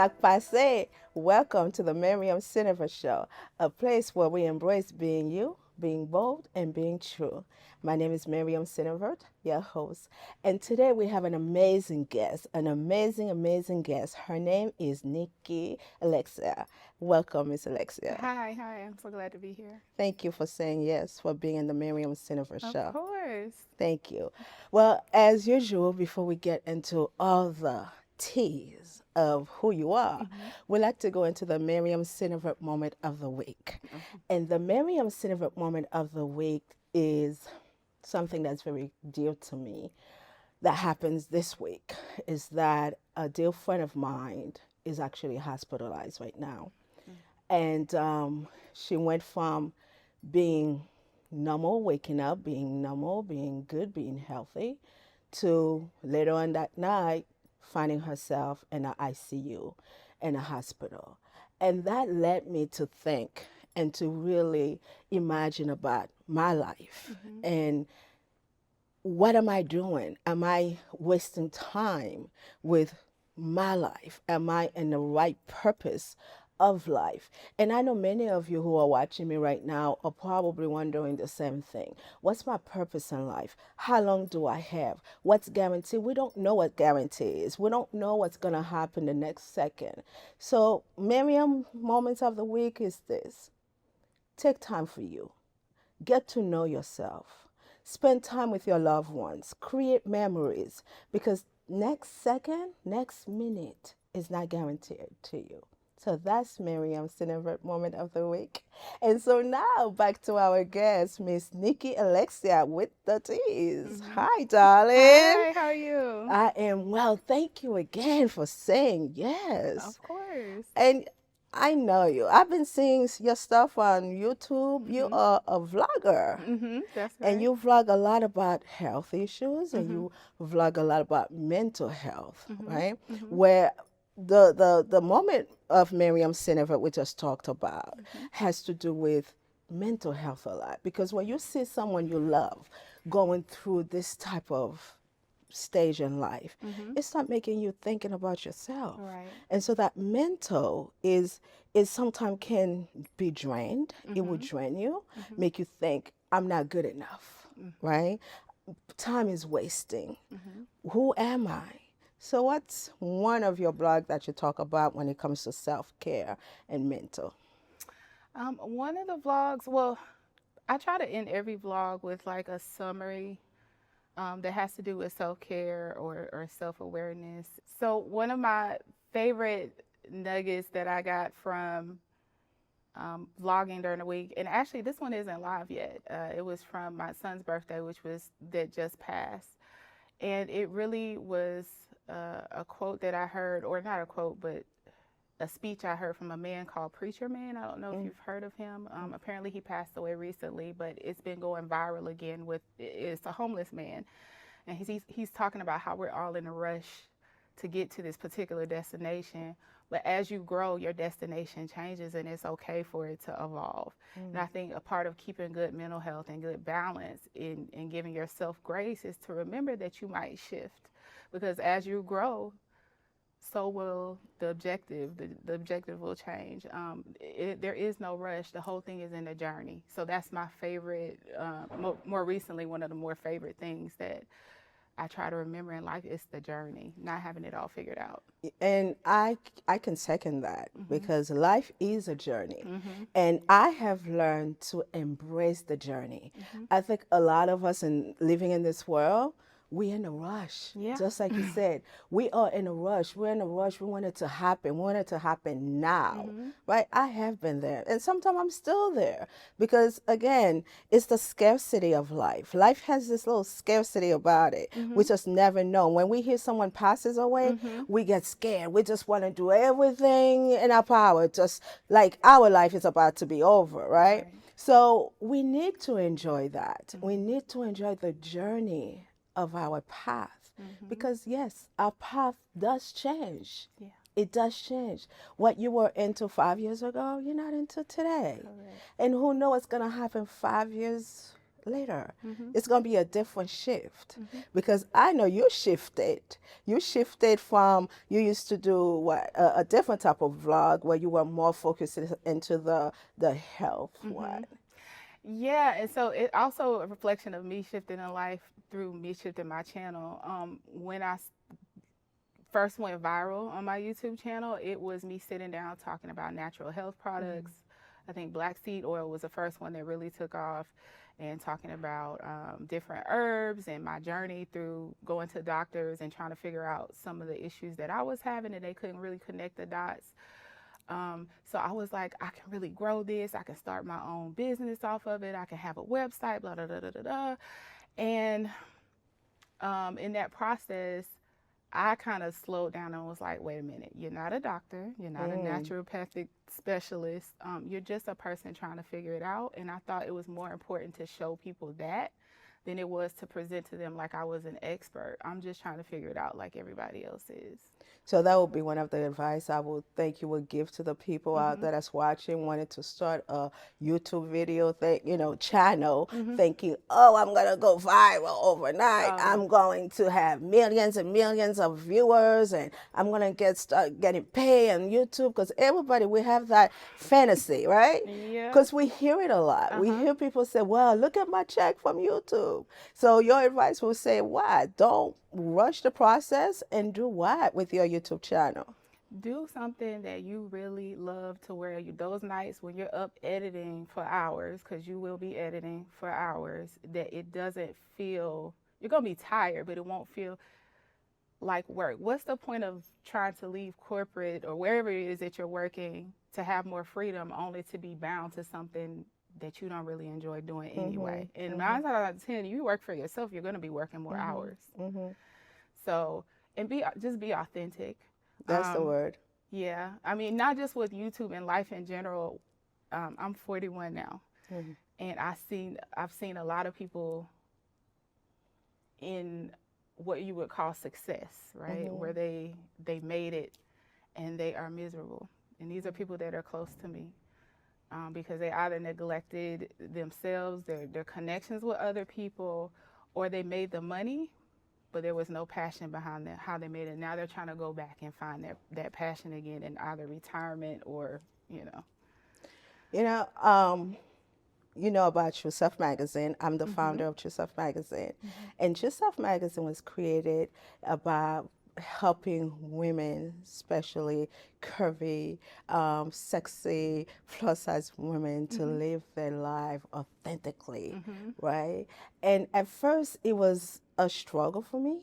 sac passe. Welcome to the Miriam Cinevert Show, a place where we embrace being you, being bold, and being true. My name is Miriam Cinevert, your host, and today we have an amazing guest, amazing guest. Her name is Nicki Alexia. Welcome, Miss Alexia. Hi, I'm so glad to be here. Thank you for saying yes, for being in the Miriam Cinevert Of Show. course. Thank you. Well, as usual, before we get into all the teas of who you are, we like to go into the Miriam Cinevert moment of the week. And the Miriam Cinevert moment of the week is something that's very dear to me that happens this week is that a dear friend of mine is actually hospitalized right now. And she went from being normal, waking up, being normal, being good, being healthy, to later on that night finding herself in an ICU in a hospital. And that led me to think and to really imagine about my life and what am I doing? Am I wasting time with my life? Am I in the right purpose of life? And I know many of you who are watching me right now are probably wondering the same thing. What's my purpose in life? How long do I have? What's guaranteed? We don't know what guarantee is. We don't know what's going to happen the next second. So, Miriam, moments of the week is this: take time for you, get to know yourself. Spend time with your loved ones. Create memories because next second, next minute is not guaranteed to you. So that's Miriam's Cinevert moment of the week. And so now back to our guest, Miss Nicki Alexia with the teas. Hi, darling. Hi, how are you? I am well. Thank you again for saying yes. Of course. And I know you. I've been seeing your stuff on YouTube. You are a vlogger. That's And right. you vlog a lot about health issues and you vlog a lot about mental health, right? Where the moment of Miriam Cinevert we just talked about has to do with mental health a lot. Because when you see someone you love going through this type of stage in life, it start making you thinking about yourself. Right. And so that mental is sometimes can be drained. It will drain you, make you think I'm not good enough, right? Time is wasting. Who am I? So what's one of your blogs that you talk about when it comes to self-care and mental? One of the vlogs, well, I try to end every vlog with like a summary that has to do with self-care or self-awareness. So one of my favorite nuggets that I got from vlogging during the week, and actually this one isn't live yet. It was from my son's birthday, which was that just passed, and it really was a quote that I heard, or not a quote, but a speech I heard from a man called Preacher Man. I don't know if you've heard of him. Apparently he passed away recently, but it's been going viral again. It's a homeless man, and he's talking about how we're all in a rush to get to this particular destination. But as you grow, your destination changes, and it's okay for it to evolve. And I think a part of keeping good mental health and good balance in giving yourself grace is to remember that you might shift. Because as you grow, so will the objective. The objective will change. There is no rush. The whole thing is in the journey. So that's my favorite, more recently, one of the more favorite things that I try to remember in life is the journey, not having it all figured out. And I can second that because life is a journey. And I have learned to embrace the journey. I think a lot of us in living in this world, we're in a rush. Yeah. Just like you said, we are in a rush. We're in a rush. We want it to happen. We want it to happen now. Right? I have been there. And sometimes I'm still there. Because again, it's the scarcity of life. Life has this little scarcity about it. We just never know. When we hear someone passes away, we get scared. We just want to do everything in our power. Just like our life is about to be over, right? So we need to enjoy that. We need to enjoy the journey of our path because yes, our path does change. Yeah. It does change. What you were into 5 years ago, you're not into today. Correct. And who knows what's going to happen 5 years later. Mm-hmm. It's going to be a different shift Mm-hmm. because I know you shifted. You shifted from, you used to do what, a different type of vlog where you were more focused into the health Mm-hmm. one. Yeah, and so it also a reflection of me shifting in life through me shifting my channel. When I first went viral on my YouTube channel, it was me sitting down talking about natural health products. I think black seed oil was the first one that really took off, and talking about different herbs and my journey through going to doctors and trying to figure out some of the issues that I was having, and they couldn't really connect the dots. So I was like, I can really grow this. I can start my own business off of it. I can have a website, blah, blah, blah, blah, blah, blah. And in that process, I kind of slowed down and was like, wait a minute, you're not a doctor, you're not a naturopathic specialist, you're just a person trying to figure it out. And I thought it was more important to show people that than it was to present to them like I was an expert. I'm just trying to figure it out like everybody else is. So that would be one of the advice I would think you would give to the people out Mm-hmm. there that's watching, wanting to start a YouTube video thing, channel, Mm-hmm. thinking, oh, I'm gonna go viral overnight. Oh, I'm going to have millions and millions of viewers, and I'm gonna start getting paid on YouTube because everybody we have that fantasy, right? yeah. Because we hear it a lot. We Uh-huh. hear people say, well, look at my check from YouTube. So your advice will say, what? Don't rush the process and do what with your YouTube channel? Do something that you really love to where you those nights when you're up editing for hours, because you will be editing for hours, that it doesn't feel, you're gonna be tired, but it won't feel like work. What's the point of trying to leave corporate or wherever it is that you're working to have more freedom only to be bound to something that you don't really enjoy doing anyway? And 9 times out of 10, you work for yourself, you're gonna be working more hours. So, and just be authentic. That's the word. Yeah, I mean, not just with YouTube and life in general. I'm 41 now, and I've seen a lot of people in what you would call success, right? Where they made it and they are miserable. And these are people that are close to me, because they either neglected themselves, their connections with other people, or they made the money, but there was no passion behind how they made it. Now they're trying to go back and find that passion again in either retirement or, you know. You know, about True Self Magazine. I'm the founder of True Self Magazine. And True Self Magazine was created about helping women, especially curvy, sexy, plus size women, to live their life authentically, right? And at first, it was a struggle for me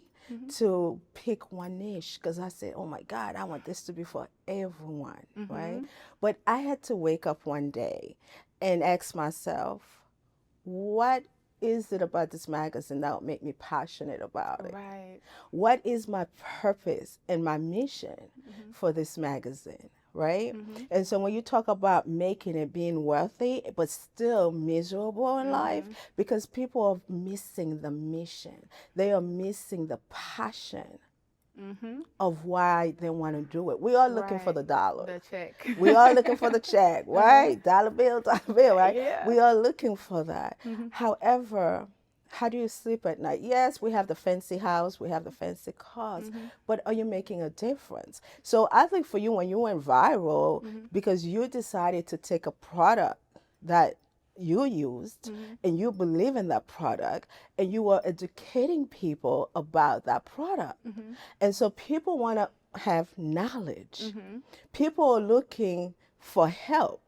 to pick one niche because I said, oh my God, I want this to be for everyone, right? But I had to wake up one day and ask myself, what is it about this magazine that will make me passionate about it? Right. What is my purpose and my mission for this magazine? Right? And so when you talk about making it being wealthy, but still miserable in life, because people are missing the mission, they are missing the passion of why they want to do it. We are looking for the dollar. The check. We are looking for the check, right? Dollar bill, right? Yeah. We are looking for that. However, how do you sleep at night? Yes, we have the fancy house, we have the fancy cars, but are you making a difference? So I think for you, when you went viral, because you decided to take a product that you used and you believe in that product and you are educating people about that product. And so people want to have knowledge. People are looking for help.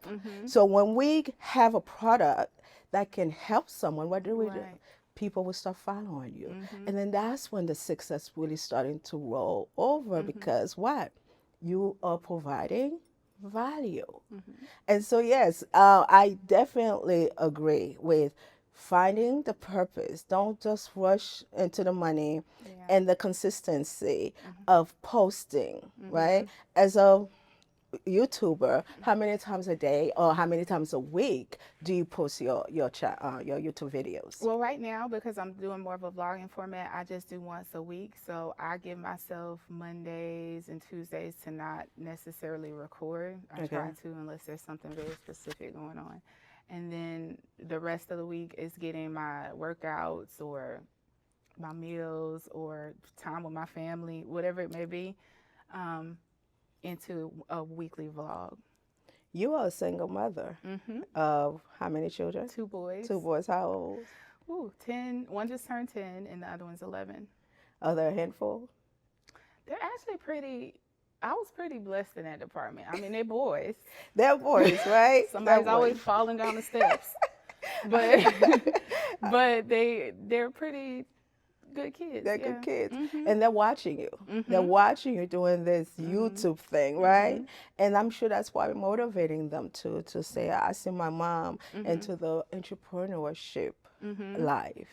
So when we have a product that can help someone, what do we do? People will start following you. And then that's when the success really starting to roll over because what? You are providing value. And so, yes, I definitely agree with finding the purpose. Don't just rush into the money and the consistency of posting, right? As a YouTuber, how many times a day or how many times a week do you post your YouTube videos? Well, right now, because I'm doing more of a vlogging format, I just do once a week. So I give myself Mondays and Tuesdays to not necessarily record. I try to, unless there's something very specific going on. And then the rest of the week is getting my workouts or my meals or time with my family, whatever it may be, um, into a weekly vlog. You are a single mother of how many children? 2 boys. 2 boys. How old? Ooh, 10. One just turned 10 and the other one's 11. Are there a handful? They're actually pretty. I was pretty blessed in that department. I mean, they're boys. They're boys, right? Somebody's They're always boys. falling down the steps, but but they're pretty good kids. They're Yeah. good kids. Mhm. And they're watching you. They're watching you doing this YouTube thing, right? And I'm sure that's why motivating them to say, I see my mom into the entrepreneurship life.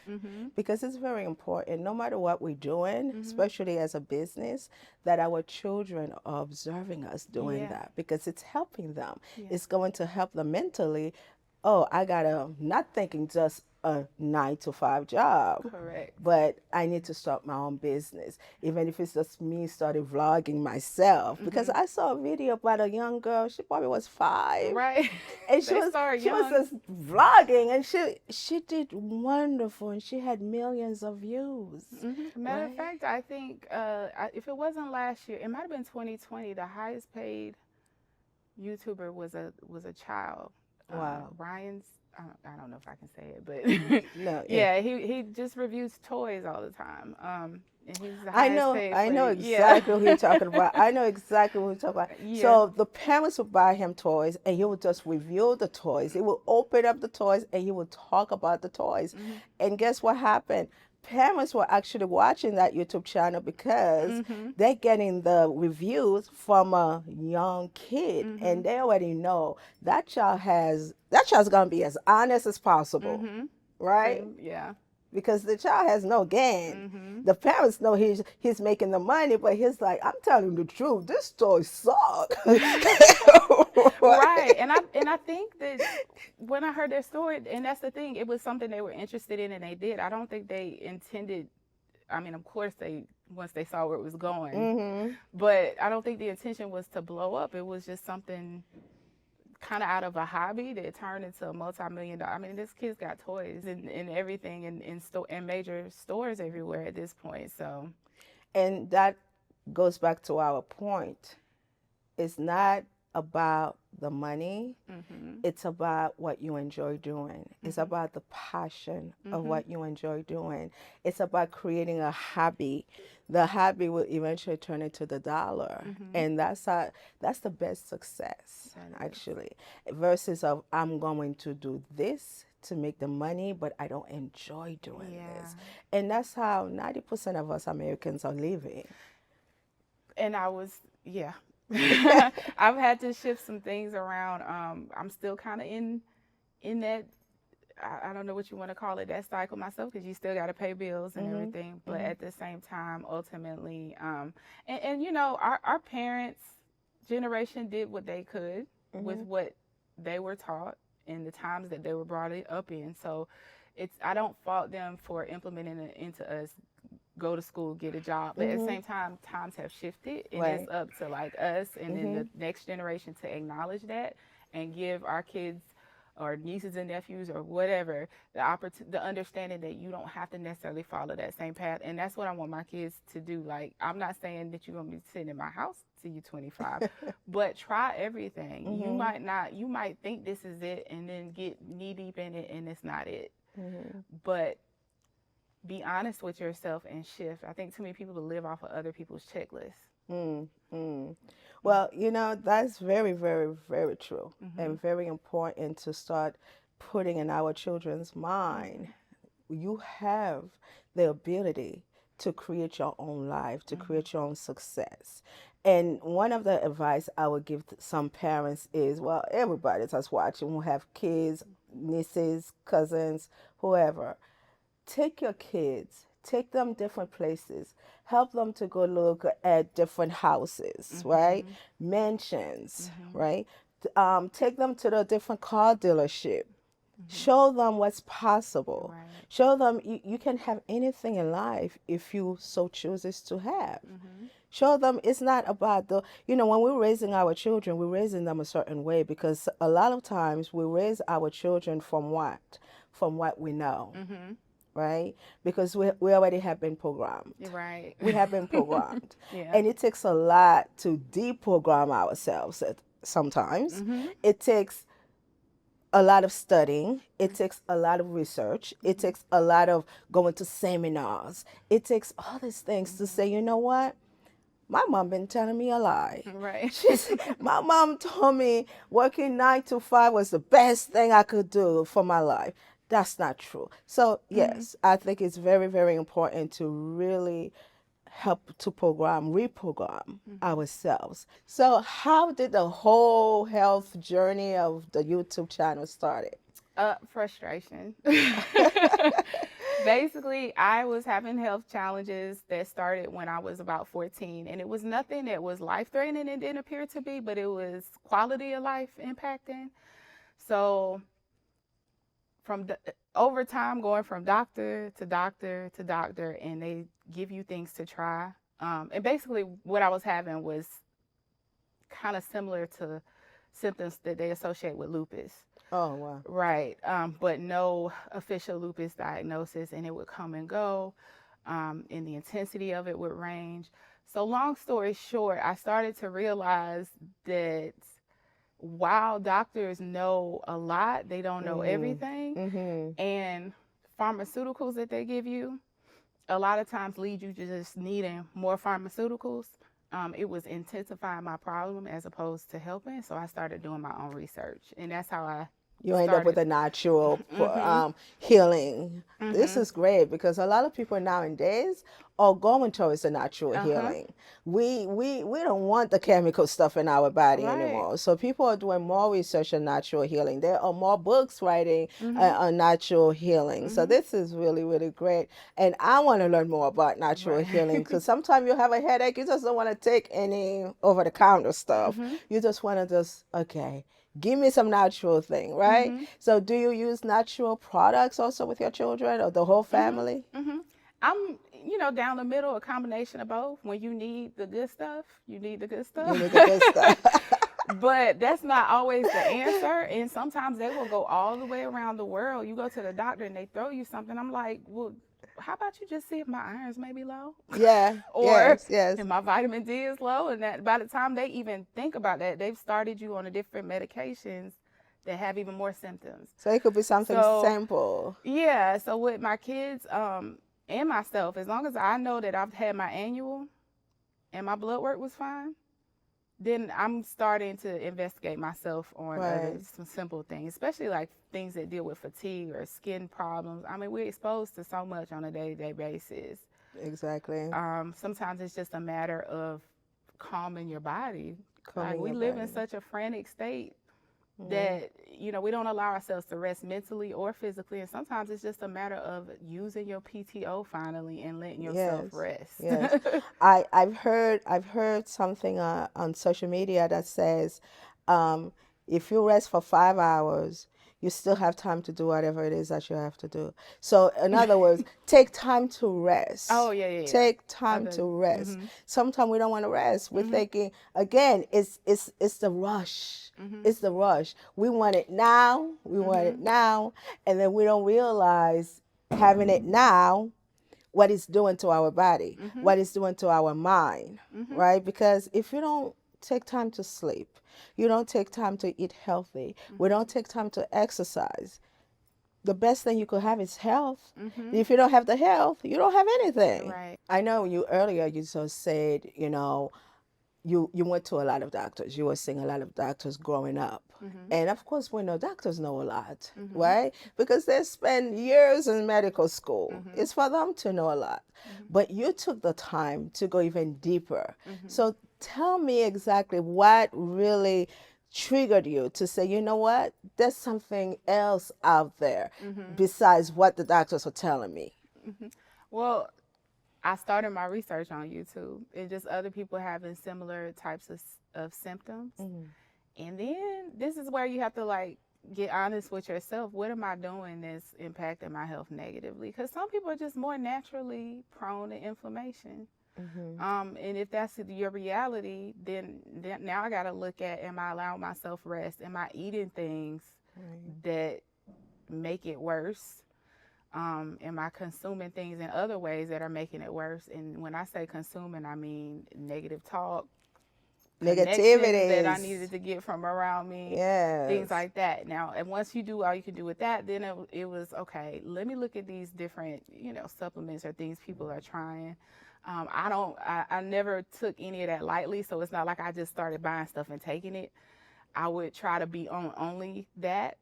Because it's very important, no matter what we're doing, especially as a business, that our children are observing us doing Yeah. that, because it's helping them. Yeah. It's going to help them mentally. Oh, I gotta, not thinking just a 9 to 5 job, Correct. but I need to start my own business, even if it's just me started vlogging myself. Because I saw a video about a young girl, she probably was 5, Right. and she They was start she was young. just vlogging, and she did wonderful, and she had millions of views. Matter of Right. fact, I think if it wasn't last year, it might have been 2020. The highest paid YouTuber was a child. Wow. Ryan's. I don't know if I can say it, but No, yeah, he just reviews toys all the time. And he's the I highest know, paid. I for know it. exactly who you're talking about. I know exactly who you're talking about. Yeah. So the parents would buy him toys, and he would just review the toys. He would open up the toys, and he would talk about the toys. And guess what happened? Parents were actually watching that YouTube channel because they're getting the reviews from a young kid, and they already know that child's gonna be as honest as possible, right? Yeah. Because the child has no gain. The parents know he's making the money, but he's like, I'm telling the truth. This toy sucks. Right. And I think that when I heard their story, and that's the thing, it was something they were interested in and they did. I don't think they intended. I mean, of course once they saw where it was going, but I don't think the intention was to blow up. It was just something kind of out of a hobby that turned into a multi-million-dollar. I mean, this kid's got toys and everything in major stores everywhere at this point. So, And that goes back to our point. It's not about the money. It's about what you enjoy doing. It's about the passion of what you enjoy doing. It's about creating a hobby. The hobby will eventually turn into the dollar, and that's the best success, actually, versus of I'm going to do this to make the money, but I don't enjoy doing this. And that's how 90% of us Americans are living. And I've had to shift some things around. I'm still kind of in that, I don't know what you want to call it, that cycle myself, because you still got to pay bills and everything. But at the same time, ultimately, and you know, our parents' generation did what they could with what they were taught in the times that they were brought up in. So I don't fault them for implementing it into us. Go to school, get a job. But at the same time, times have shifted, and it's up to like us and then the next generation to acknowledge that and give our kids or nieces and nephews or whatever the understanding that you don't have to necessarily follow that same path. And that's what I want my kids to do. Like, I'm not saying that you're gonna be sitting in my house till you're 25, but try everything. You might think this is it and then get knee deep in it and it's not it. But be honest with yourself and shift. I think too many people live off of other people's checklists. Well, you know, that's very, very, very true, and very important to start putting in our children's mind. You have the ability to create your own life, to create your own success. And one of the advice I would give to some parents is, well, everybody that's watching who have kids, nieces, cousins, whoever, take your kids, take them different places, help them to go look at different houses, right? Mansions, right? Take them to the different car dealership. Show them what's possible. Right. Show them you can have anything in life if you so chooses to have. Show them it's not about the, when we're raising our children, we're raising them a certain way, because a lot of times we raise our children from what? From what we know, right? Because we already have been programmed. Right. We have been programmed. Yeah. And it takes a lot to deprogram ourselves sometimes. It takes a lot of studying. It takes a lot of research. It takes a lot of going to seminars. It takes all these things to say, you know what? My mom been telling me a lie. Right. My mom told me working 9 to 5 was the best thing I could do for my life. That's not true. So yes, I think it's very, very important to really help to reprogram ourselves. So how did the whole health journey of the YouTube channel started? Frustration. Basically, I was having health challenges that started when I was about 14, and it was nothing that was life-threatening, it didn't appear to be, but it was quality of life impacting. So over time, going from doctor to doctor to doctor, and they give you things to try. And basically what I was having was kind of similar to symptoms that they associate with lupus. Oh, wow. Right. But no official lupus diagnosis, and it would come and go, and the intensity of it would range. So long story short, I started to realize that while doctors know a lot, they don't know everything. And pharmaceuticals that they give you a lot of times lead you to just needing more pharmaceuticals. It was intensifying my problem as opposed to helping. So I started doing my own research, and that's how you end up with a natural healing. This is great, because a lot of people nowadays are going towards the natural healing. We don't want the chemical stuff in our body anymore. So people are doing more research on natural healing. There are more books writing on natural healing. So this is really, really great. And I want to learn more about natural healing, because sometimes you have a headache, you just don't want to take any over-the-counter stuff. You just want to okay, give me some natural thing, right? So do you use natural products also with your children or the whole family? I'm, down the middle, a combination of both. When you need the good stuff, you need the good stuff. You need the good stuff. But that's not always the answer. And sometimes they will go all the way around the world. You go to the doctor and they throw you something. I'm like, well, how about you just see if my irons may be low? Yeah. Or yes. if my vitamin D is low. And that by the time they even think about that, they've started you on a different medications that have even more symptoms. So it could be something simple. Yeah. So with my kids and myself, as long as I know that I've had my annual and my blood work was fine, then I'm starting to investigate myself on some simple things, especially like things that deal with fatigue or skin problems. I mean, we're exposed to so much on a day-to-day basis. Exactly. Sometimes it's just a matter of calming your body. We live in such a frantic state that, we don't allow ourselves to rest mentally or physically. And sometimes it's just a matter of using your PTO finally and letting yourself rest. Yes. I've heard something on social media that says, if you rest for 5 hours, you still have time to do whatever it is that you have to do. So in other words, take time to rest. Oh, yeah. Take time to rest. Sometimes we don't want to rest. We're thinking, again, it's the rush. It's the rush. We want it now. We want it now. And then we don't realize having it now, what it's doing to our body, what it's doing to our mind, right? Because if you don't take time to sleep, you don't take time to eat healthy, we don't take time to exercise, the best thing you could have is health. If you don't have the health, you don't have anything. Right. I know you just said, you went to a lot of doctors. You were seeing a lot of doctors growing up. And of course, we know doctors know a lot, right? Because they spend years in medical school. It's for them to know a lot. But you took the time to go even deeper. So tell me exactly what really triggered you to say, you know what, there's something else out there besides what the doctors are telling me. Well, I started my research on YouTube and just other people having similar types of symptoms. And then this is where you have to get honest with yourself. What am I doing that's impacting my health negatively? Because some people are just more naturally prone to inflammation. And if that's your reality, then now I got to look at, am I allowing myself rest? Am I eating things that make it worse? Am I consuming things in other ways that are making it worse? And when I say consuming, I mean negative talk, connections that I needed to get from around me, things like that. Now, and once you do all you can do with that, then it was, okay, let me look at these different, supplements or things people are trying. I never took any of that lightly, so it's not like I just started buying stuff and taking it. I would try to be on only that,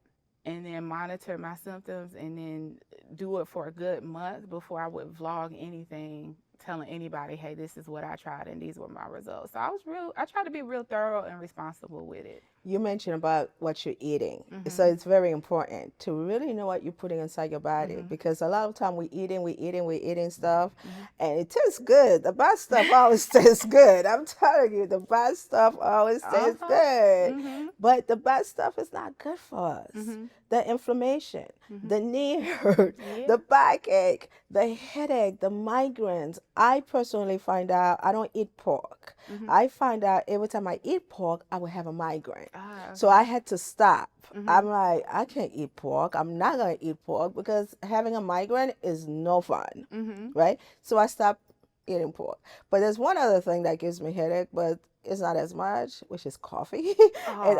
and then monitor my symptoms, and then do it for a good month before I would vlog anything telling anybody, hey, this is what I tried and these were my results. So I tried to be real thorough and responsible with it. You mentioned about what you're eating. So it's very important to really know what you're putting inside your body, because a lot of time we're eating stuff and it tastes good. The bad stuff always tastes good. I'm telling you, the bad stuff always tastes good. But the bad stuff is not good for us. The inflammation, the knee hurt, the backache, the headache, the migraines. I personally find out I don't eat pork. I find out every time I eat pork, I will have a migraine. So I had to stop. I'm like, I can't eat pork. I'm not going to eat pork because having a migraine is no fun, right? So I stopped eating pork. But there's one other thing that gives me headache, but it's not as much, which is coffee. And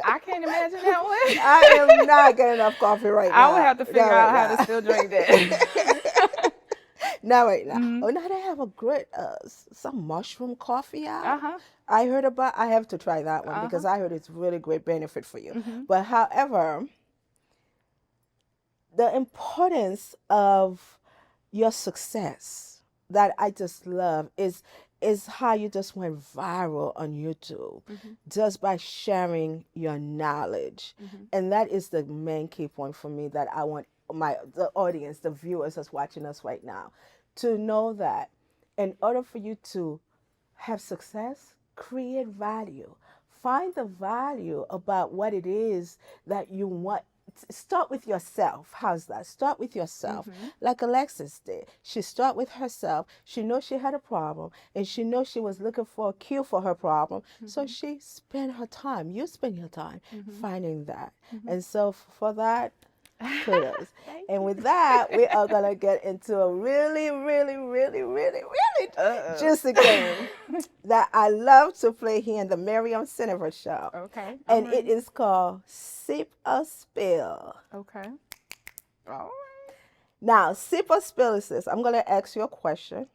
I can't imagine that one. I am not getting enough coffee right now. I would have to figure out how to still drink that. Not right now. Oh, now they have a great, some mushroom coffee out. I have to try that one because I heard it's really great benefit for you. But however, the importance of your success that I just love is how you just went viral on YouTube just by sharing your knowledge. And that is the main key point for me that I want the audience, the viewers that's watching us right now, to know that in order for you to have success, create value. Find the value about what it is that you want. Start with yourself. How's that? Start with yourself. Like Alexis did. She started with herself. She knows she had a problem, and she knows she was looking for a cure for her problem. So she spent her time. You spend your time finding that. And so for that, kudos. And with that, we are going to get into a really, really, really, really, really juicy game that I love to play here in the Muriam Cinevert show. Okay. And it is called Sip or Spill. Okay. All right. Now, Sip or Spill is this. I'm going to ask you a question.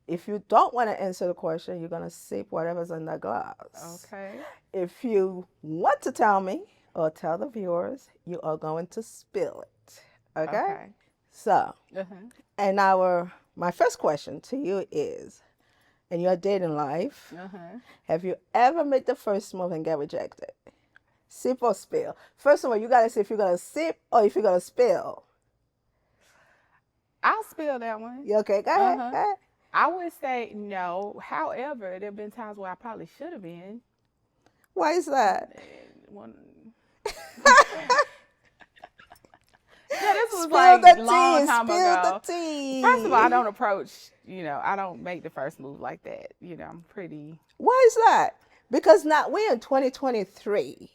If you don't want to answer the question, you're going to sip whatever's in the glass. Okay. If you want to tell me, or tell the viewers, you are going to spill it. Okay? So, and my first question to you is, in your dating life, have you ever made the first move and get rejected? Sip or spill? First of all, you got to say if you're going to sip or if you're going to spill. I'll spill that one. You okay? Go ahead. Go ahead. I would say no. However, there have been times where I probably should have been. Why is that? Yeah, this was spill like the a long tea, time spill ago. The tea. First of all, I don't approach, I don't make the first move like that. I'm pretty. Why is that? Because now we're in 2023.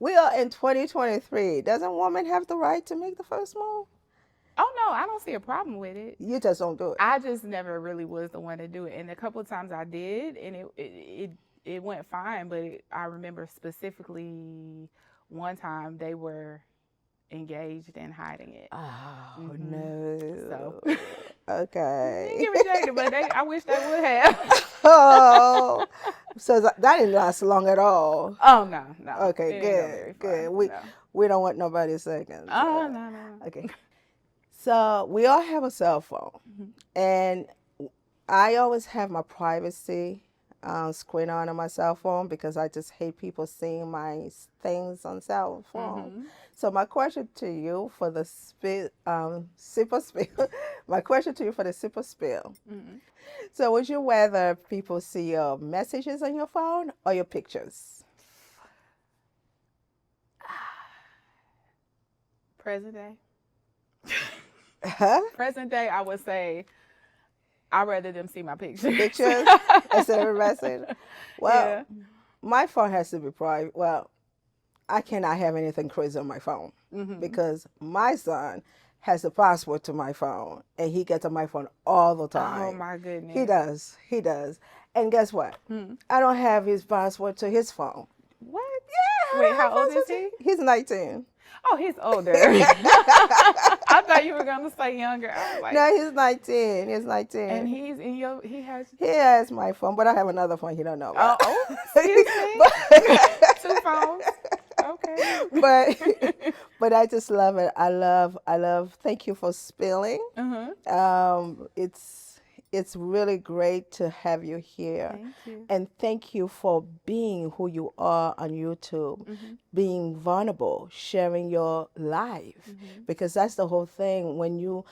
We are in 2023. Doesn't woman have the right to make the first move? Oh, no, I don't see a problem with it. You just don't do it. I just never really was the one to do it. And a couple of times I did, and it went fine. But I remember specifically one time they were engaged and hiding it. Oh, no. So. Okay. They get rejected, but I wish they would have. Oh. So that didn't last long at all. Oh, no. Okay, good. We don't want nobody second. Oh, no. Okay. So we all have a cell phone. And I always have my privacy screen on my cell phone because I just hate people seeing my things on cell phone. So my question to you for the sip or spill, my question to you for the sip or spill. So would you rather people see your messages on your phone or your pictures? Present day. Huh? Present day, I would say I'd rather them see my pictures. Pictures instead of a message. Well, Yeah. my phone has to be private. Well, I cannot have anything crazy on my phone because my son has a password to my phone and he gets on my phone all the time. Oh my goodness. He does. He does. And guess what? I don't have his password to his phone. What? Yeah. Wait, how old is he? He's 19. Oh, he's older. I thought you were gonna say younger. I was like, No, he's 19. He's 19. and he's in your. He has my phone, but I have another phone he don't know about. Oh, excuse me. 2 phones. Okay. But I just love it. I love. Thank you for spilling. It's really great to have you here. Thank you. And thank you for being who you are on YouTube, being vulnerable, sharing your life, because that's the whole thing. When you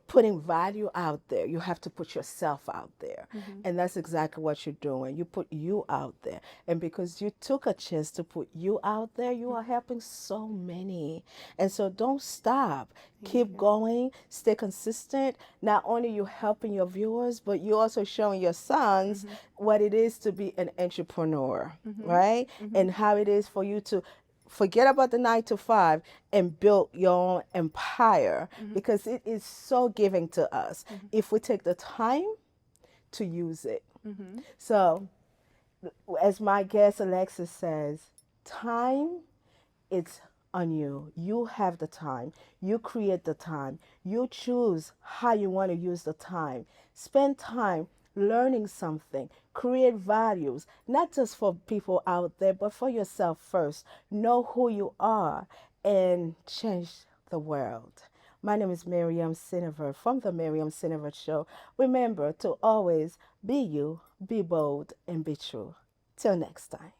putting value out there, you have to put yourself out there. And that's exactly what you're doing. You put you out there. And because you took a chance to put you out there, you are helping so many. And so don't stop. Keep going. Stay consistent. Not only you helping your viewers, but you're also showing your sons what it is to be an entrepreneur, right? And how it is for you to forget about the 9 to 5 and build your own empire, because it is so giving to us if we take the time to use it. So as my guest Alexis says, time, it's on you. You have the time. You create the time. You choose how you want to use the time. Spend time learning something. Create values, not just for people out there, but for yourself first. Know who you are and change the world. My name is Muriam Cinevert from the Muriam Cinevert Show. Remember to always be you, be bold, and be true. Till next time.